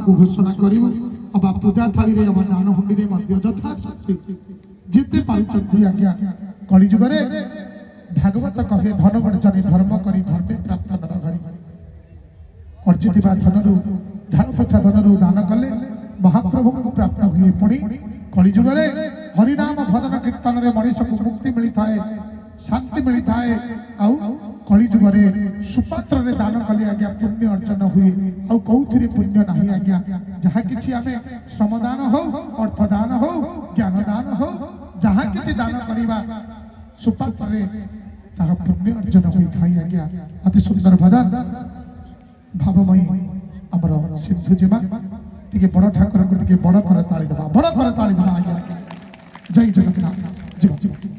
को घोषणा करिबो अब पूजा थाली रे अब दान हुंडी रे मध्य यथा शक्ति जिते पाउचंती आज्ञा कलि जुग रे भागवत कहे धन वर्जने धर्म करी धर्मे प्राप्त नर घरी अर्जित धन झाड़ पोछा धन दान कले महाप्रभु को प्राप्त हुए पुणी कलि जुग रे हरिनाम भजन कीर्तन रे मनीष को मुक्ति मिलता है शांति मिलता है आउ कलि जुग रे सुपात्र रे दान कले आज्ञा पुण्य अर्जन हुए आउ कौथिरे पुण्य नाही आज्ञा जहा किछि आमे श्रमदान हो अर्थदान हो ज्ञानदान हो जहा किछि दान करिबा सुपात्र रे ताहा पुण्य अर्जन होई थाई आज्ञा अति सुंदर भजन भावमयी अमर सिंधु जीमा टिके बड़ ठाकुर को टिके बड़ कर ताली दबा बड़ कर ताली दबा आज्ञा जय जगन्नाथ जीव जीव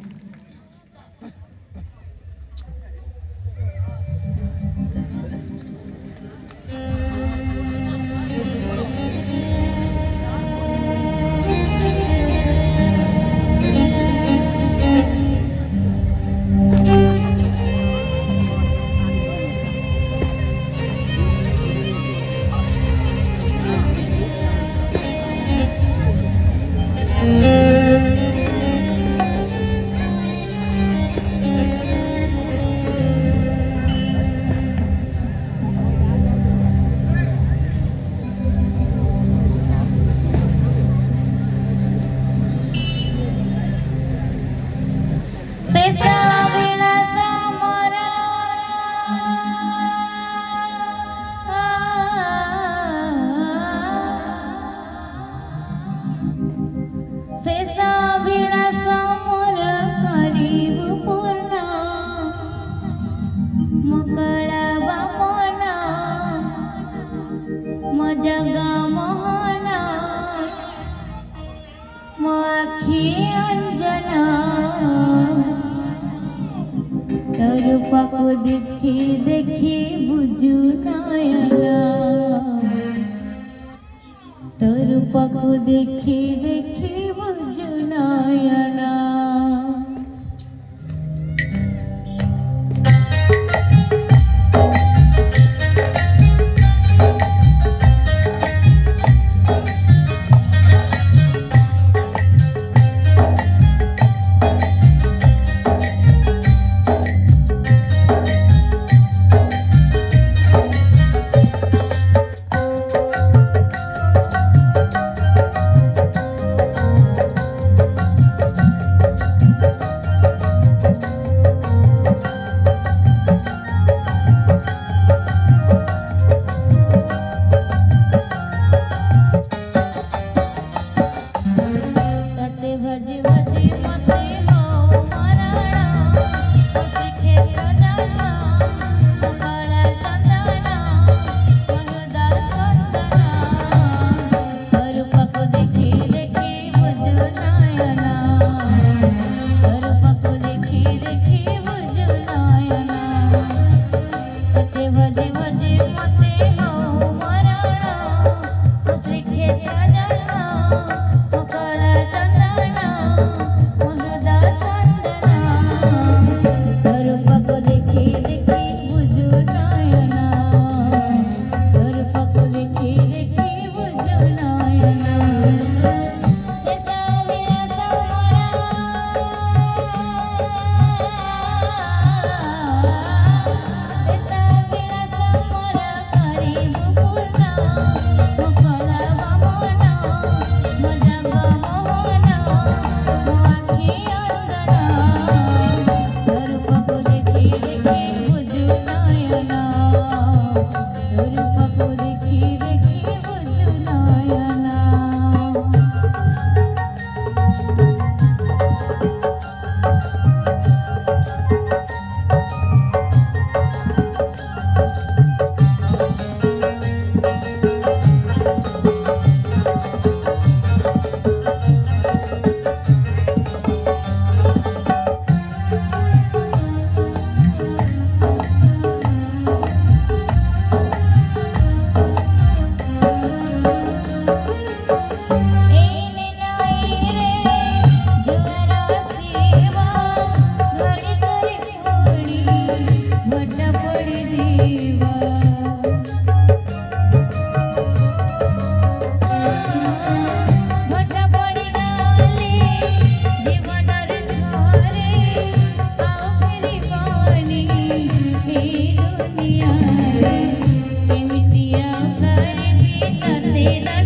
देखी देखी बुझू नयना तोर पको देखी देखी बुझू नयना वेदा